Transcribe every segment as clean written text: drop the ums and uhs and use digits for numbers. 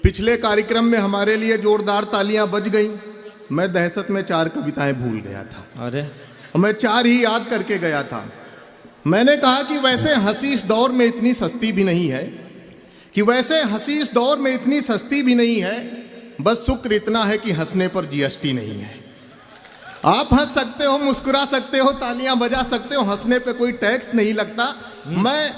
पिछले कार्यक्रम में हमारे लिए जोरदार तालियां बज गईं। मैं दहशत में 4 कविताएं भूल गया था। अरे मैं 4 ही याद करके गया था। मैंने कहा कि वैसे हंसी इस दौर में इतनी सस्ती भी नहीं है, बस शुक्र इतना है कि हंसने पर जीएसटी नहीं है। आप हंस सकते हो, मुस्कुरा सकते हो, तालियां बजा सकते हो, हंसने पे कोई टैक्स नहीं लगता। मैं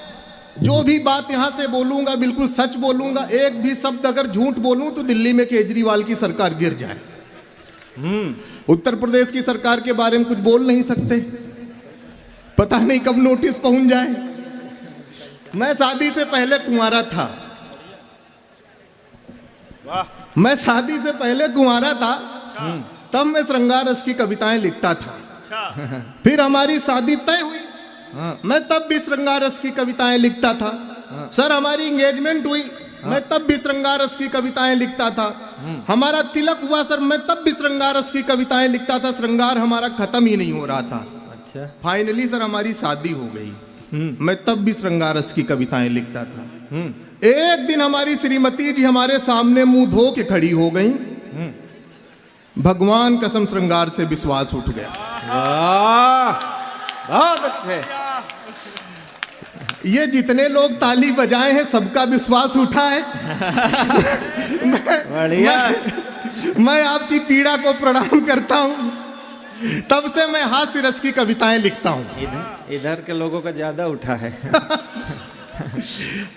जो भी बात यहां से बोलूंगा बिल्कुल सच बोलूंगा। एक भी शब्द अगर झूठ बोलूं तो दिल्ली में केजरीवाल की सरकार गिर जाए। उत्तर प्रदेश की सरकार के बारे में कुछ बोल नहीं सकते, पता नहीं कब नोटिस पहुंच जाए। मैं शादी से पहले कुंवारा था। तब मैं श्रृंगार रस की कविताएं लिखता था। फिर हमारी शादी तय हुई, मैं तब भी श्रृंगार रस की कविताएं लिखता था। सर हमारी एंगेजमेंट हुई, मैं तब भी श्रृंगार रस की कविताएं लिखता था। हमारा तिलक हुआ सर, मैं तब भी श्रृंगार रस की कविताएं लिखता था। श्रृंगार हमारा खत्म ही नहीं हो रहा था। अच्छा। फाइनली सर हमारी शादी हो गई, मैं तब भी श्रृंगार रस की कविताएं लिखता था। एक दिन हमारी श्रीमती जी हमारे सामने मुंह धो के खड़ी हो गई। भगवान कसम श्रृंगार से विश्वास उठ गया। वाह, बहुत अच्छे। ये जितने लोग ताली बजाए हैं सबका विश्वास उठा है। मैं आपकी पीड़ा को प्रणाम करता हूं। तब से मैं हास्य रस की कविताएं लिखता हूं। इधर के लोगों का ज्यादा उठा है।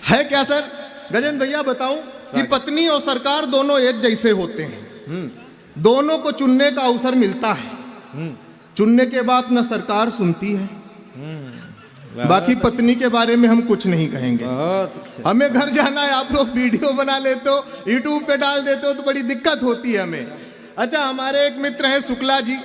है क्या सर? गजेंद्र भैया बताऊं कि पत्नी और सरकार दोनों एक जैसे होते हैं। दोनों को चुनने का अवसर मिलता है। चुनने के बाद न सरकार सुनती है। बाकी पत्नी के बारे में हम कुछ नहीं कहेंगे। हमें घर जाना है, आप लोग वीडियो बना लेते हो, यूट्यूब पे डाल देते हो तो बड़ी दिक्कत होती है हमें। अच्छा, हमारे एक मित्र हैं शुक्ला जी,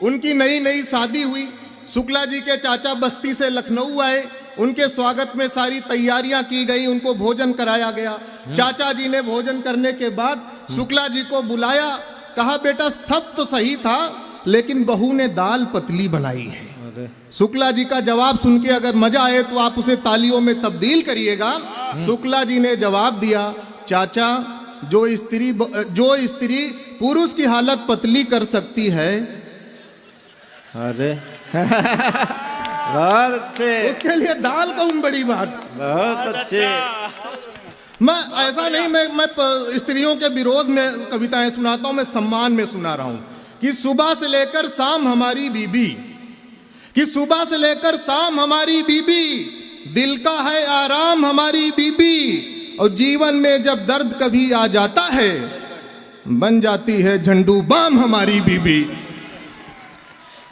उनकी नई शादी हुई। शुक्ला जी के चाचा बस्ती से लखनऊ आए, उनके स्वागत में सारी तैयारियां की गई, उनको भोजन कराया गया। चाचा जी ने भोजन करने के बाद शुक्ला जी को बुलाया, कहा बेटा सब तो सही था लेकिन बहू ने दाल पतली बनाई है। शुक्ला जी का जवाब सुन के अगर मजा आए तो आप उसे तालियों में तब्दील करिएगा। शुक्ला जी ने जवाब दिया, चाचा जो स्त्री पुरुष की हालत पतली कर सकती है, अरे बहुत अच्छे, उसके लिए दाल कौन बड़ी बात। बहुत अच्छे। मैं ऐसा नहीं, मैं स्त्रियों के विरोध में कविताएं सुनाता हूं, मैं सम्मान में सुना रहा हूं कि सुबह से लेकर शाम हमारी बीबी, दिल का है आराम हमारी बीबी, और जीवन में जब दर्द कभी आ जाता है बन जाती है झंडू बाम हमारी बीबी।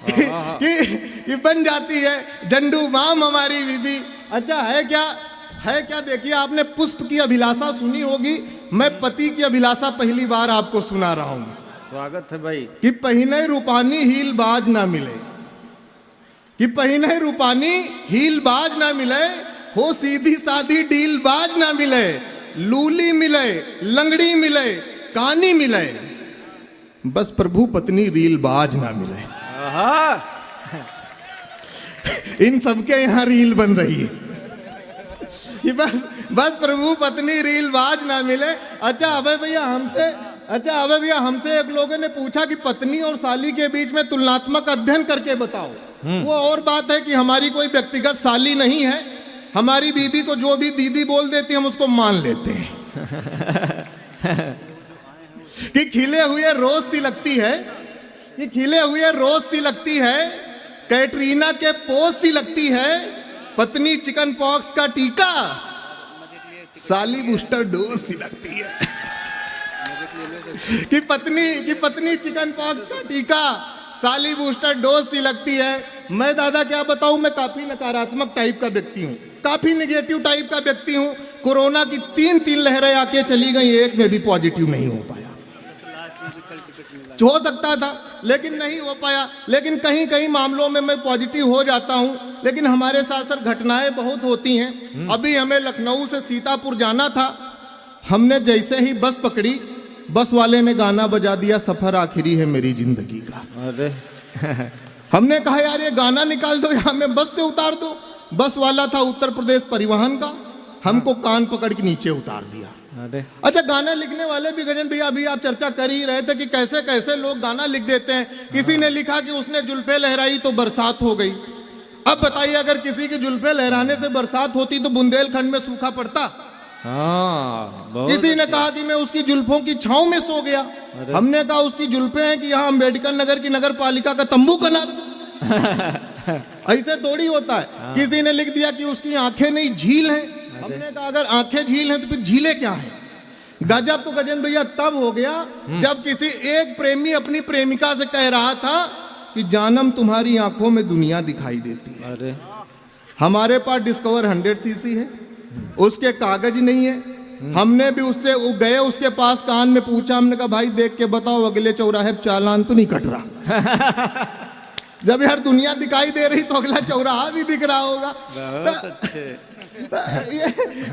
कि बन जाती है झंडू बाम हमारी बीबी। अच्छा है क्या देखिए, आपने पुष्प की अभिलाषा सुनी होगी, मैं पति की अभिलाषा पहली बार आपको सुना रहा हूं। स्वागत है भाई। कि पहिने रूपानी हील बाज ना मिले, हो सीधी साधी डील बाज ना मिले, लूली मिले, लंगड़ी मिले, कानी मिले, बस प्रभु पत्नी रील बाज ना मिले। इन सबके यहाँ रील बन रही है कि बस प्रभु पत्नी रील बाज ना मिले। अच्छा अबे भैया हमसे एक लोगों ने पूछा कि पत्नी और साली के बीच में तुलनात्मक अध्ययन करके बताओ। वो और बात है कि हमारी कोई व्यक्तिगत साली नहीं है, हमारी बीबी को जो भी दीदी बोल देती हम उसको मान लेते हैं। कि खिले हुए रोज सी लगती है, कैटरीना के पोज सी लगती है, पत्नी चिकन पॉक्स का टीका, साली बूस्टर डोज सी लगती है। कि पत्नी चिकन पॉक्स का टीका, साली बूस्टर डोज सी लगती है। मैं दादा क्या बताऊं, मैं काफी नकारात्मक टाइप का व्यक्ति हूं, काफी नेगेटिव टाइप का व्यक्ति हूं। कोरोना की 3 लहरें आके चली गई, एक में भी पॉजिटिव नहीं हो पाया। हो सकता था लेकिन नहीं हो पाया। लेकिन कहीं मामलों में मैं पॉजिटिव हो जाता हूं। लेकिन हमारे साथ सर घटनाएं बहुत होती हैं। अभी हमें लखनऊ से सीतापुर जाना था, हमने जैसे ही बस पकड़ी, बस वाले ने गाना बजा दिया, सफर आखिरी है मेरी जिंदगी का। अरे हमने कहा यार ये गाना निकाल दो, यहाँ में बस से उतार दो। बस वाला था उत्तर प्रदेश परिवहन का, हमको कान पकड़ के नीचे उतार दिया। अरे अच्छा, गाना लिखने वाले भी गजेंद्र भैया, अभी आप चर्चा कर ही रहे थे कि कैसे कैसे लोग गाना लिख देते हैं। किसी ने लिखा कि उसने जुल्फे लहराई तो बरसात हो गई। अब बताइए, अगर किसी की जुल्फे लहराने से बरसात होती तो बुंदेलखंड में सूखा पड़ता। हाँ, बहुत किसी ने कहा कि मैं उसकी जुल्फों की छांव में सो गया। हमने कहा उसकी जुल्फे हैं कि यहाँ अम्बेडकर नगर की नगर पालिका का तंबू बना दो। ऐसे थोड़ी होता है। किसी ने लिख दिया कि उसकी आंखें नहीं झील हैं। हमने कहा अगर आंखें झील हैं तो फिर झीलें क्या है। गजब तो गजेंद्र भैया तब हो गया जब किसी एक प्रेमी अपनी प्रेमिका से कह रहा था कि जानम तुम्हारी आंखों में दुनिया दिखाई देती है। अरे हमारे पास डिस्कवर 100 सीसी है, उसके कागज नहीं है। हमने भी उससे गए उसके पास, कान में पूछा, हमने कहा भाई देख के बताओ अगले चौराहे पे चालान तो नहीं कट रहा। जब यार दुनिया दिखाई दे रही तो अगला चौराहा भी दिख रहा होगा। बहुत अच्छे। ये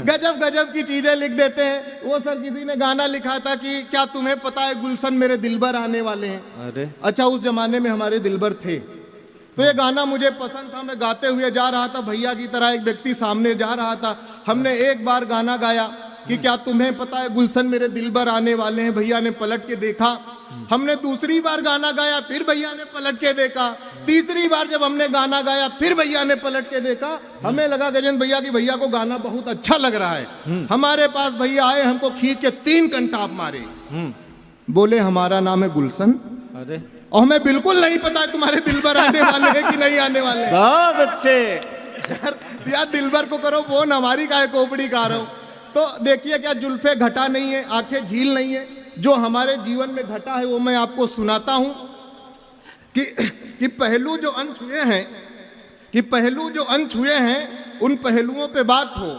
गजब गजब की चीजें लिख देते हैं। वो सर किसी ने गाना लिखा था कि क्या तुम्हें पता है गुलशन मेरे दिलबर आने वाले हैं। अरे अच्छा, उस जमाने में हमारे दिलबर थे, तो ये गाना मुझे पसंद था। मैं गाते हुए जा रहा था, भैया की तरह एक व्यक्ति सामने जा रहा था। हमने एक बार गाना गाया कि क्या तुम्हें पता है गुलशन मेरे दिलबर आने वाले हैं। भैया ने पलट के देखा। हमने दूसरी बार गाना गाया, फिर भैया ने पलट के देखा। तीसरी बार जब हमने गाना गाया, फिर भैया ने पलट के देखा। हमें लगा गजेंद्र भैया की भैया को गाना बहुत अच्छा लग रहा है। हमारे पास भैया आए, हमको खींच के 3 कंटाप मारे। बोले हमारा नाम है गुलशन अरे और हमें बिल्कुल नहीं पता है तुम्हारे दिलबर आने वाले हैं कि नहीं आने वाले हैं। बहुत अच्छे। यार दिलबर को करो फोन, हमारी काहे कोपड़ी का रहो। तो देखिए, क्या जुल्फे घटा नहीं है, आंखें झील नहीं है। जो हमारे जीवन में घटा है वो मैं आपको सुनाता हूं कि पहलू जो अनछुए हैं, कि पहलू जो अनछुए हैं उन पहलुओं पे बात हो।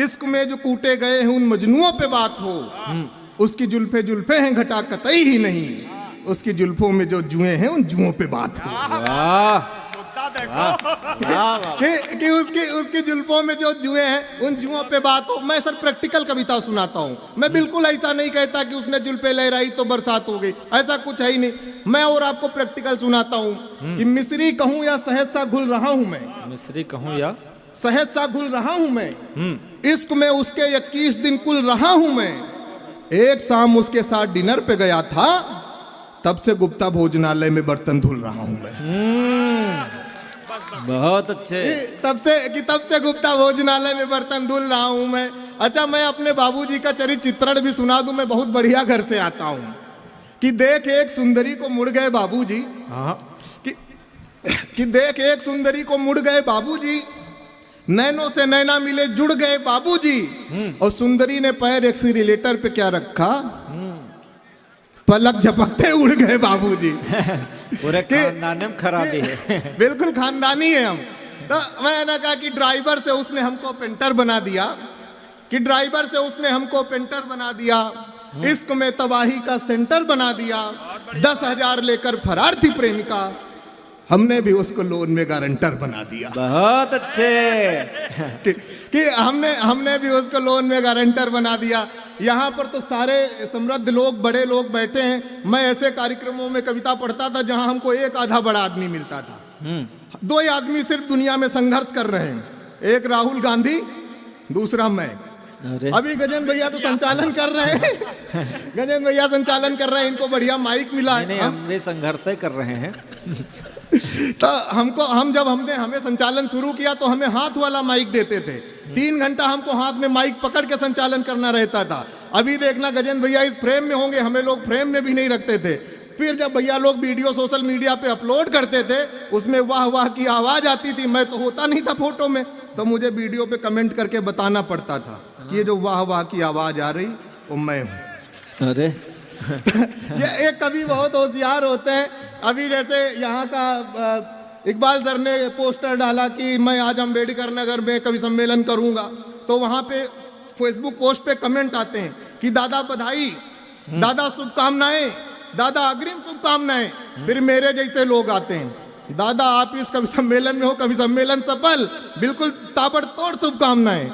इश्क में जो कूटे गए हैं उन मजनुओं पे बात हो। उसकी जुल्फे जुल्फे हैं घटा कतई ही नहीं, उसकी जुल्फों में जो जुए हैं उन जुओं पे बात हो। वाह कि उसकी जुल्फों में जो जुए हैं उन जुओं पे बात हो। मैं सर प्रैक्टिकल कविता सुनाता हूँ। मैं बिल्कुल ऐसा नहीं कहता कि उसने जुल्फे लहराई तो बरसात हो गई, ऐसा कुछ है ही नहीं। मैं और आपको प्रैक्टिकल सुनाता हूँ कि मिस्री कहूँ या शहद सा घुल रहा हूँ मैं, मिस्री कहूँ या शहद सा घुल रहा हूँ मैं, इश्क में उसके 21 दिन कुल रहा हूँ मैं। एक शाम उसके साथ डिनर पे गया था, तब से गुप्ता भोजनालय में बर्तन धुल रहा हूँ मैं। बहुत अच्छे। तब से गुप्ता भोजनालय में बर्तन धुल रहा हूं मैं। अच्छा, मैं अपने बाबूजी का चरित्र चित्रण भी सुना दूं। मैं बहुत बढ़िया घर से आता हूं। कि देख एक सुंदरी को मुड़ गए बाबूजी, कि देख एक सुंदरी को मुड़ गए बाबूजी, नैनों से नैना मिले जुड़ गए बाबूजी। और सुंदरी ने पैर एक्सीलरेटर पे क्या रखा, पलक झपकते उड़ गए बाबूजी। पूरे खानदान में खराबी है। बिल्कुल खानदानी है हम। तो मैंने कहा कि ड्राइवर से उसने हमको पेंटर बना दिया, कि ड्राइवर से उसने हमको पेंटर बना दिया, इश्क में तबाही का सेंटर बना दिया। 10,000 लेकर फरार थी प्रेमिका, हमने भी उसको लोन में गारंटर बना दिया। बहुत अच्छे। कि हमने भी उसको लोन में गारंटर बना दिया। यहाँ पर तो सारे समृद्ध लोग, बड़े लोग बैठे हैं। मैं ऐसे कार्यक्रमों में कविता पढ़ता था जहाँ हमको एक आधा बड़ा आदमी मिलता था। 2 ही आदमी सिर्फ दुनिया में संघर्ष कर रहे हैं, एक राहुल गांधी, दूसरा मैं। अभी गजेंद्र भैया तो संचालन कर रहे हैं। गजेंद्र भैया संचालन कर रहे हैं, इनको बढ़िया माइक मिला है। हम भी संघर्ष कर रहे हैं। तो हमने हमें संचालन शुरू किया तो हमें हाथ वाला माइक देते थे। 3 घंटा हमको हाथ में माइक पकड़ के संचालन करना रहता था। अभी देखना गजेंद्र भैया इस फ्रेम में होंगे, हमें लोग फ्रेम में भी नहीं रखते थे। फिर जब भैया लोग वीडियो सोशल मीडिया पे अपलोड करते थे, उसमें वाह वाह की आवाज आती थी। मैं तो होता नहीं था फोटो में, तो मुझे वीडियो पे कमेंट करके बताना पड़ता था कि ये जो वाह वाह की आवाज आ रही वो मैं हूँ। अरे ये एक कवि बहुत होशियार होते हैं। अभी जैसे यहाँ का इकबाल सर ने पोस्टर डाला कि मैं आज अम्बेडकर नगर में कवि सम्मेलन करूंगा, तो वहाँ पे फेसबुक पोस्ट पे कमेंट आते हैं कि दादा बधाई, दादा शुभकामनाएं, दादा अग्रिम शुभकामनाएं। फिर मेरे जैसे लोग आते हैं, दादा आप इस कवि सम्मेलन में हो, कवि सम्मेलन सफल, बिल्कुल ताबड़तोड़ शुभकामनाएं।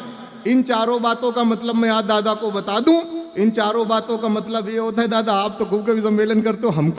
इन चारों बातों का मतलब मैं आज दादा को बता दूं, इन चारों बातों का मतलब ये होता है दादा आप तो खूब कवि सम्मेलन करते हो, हम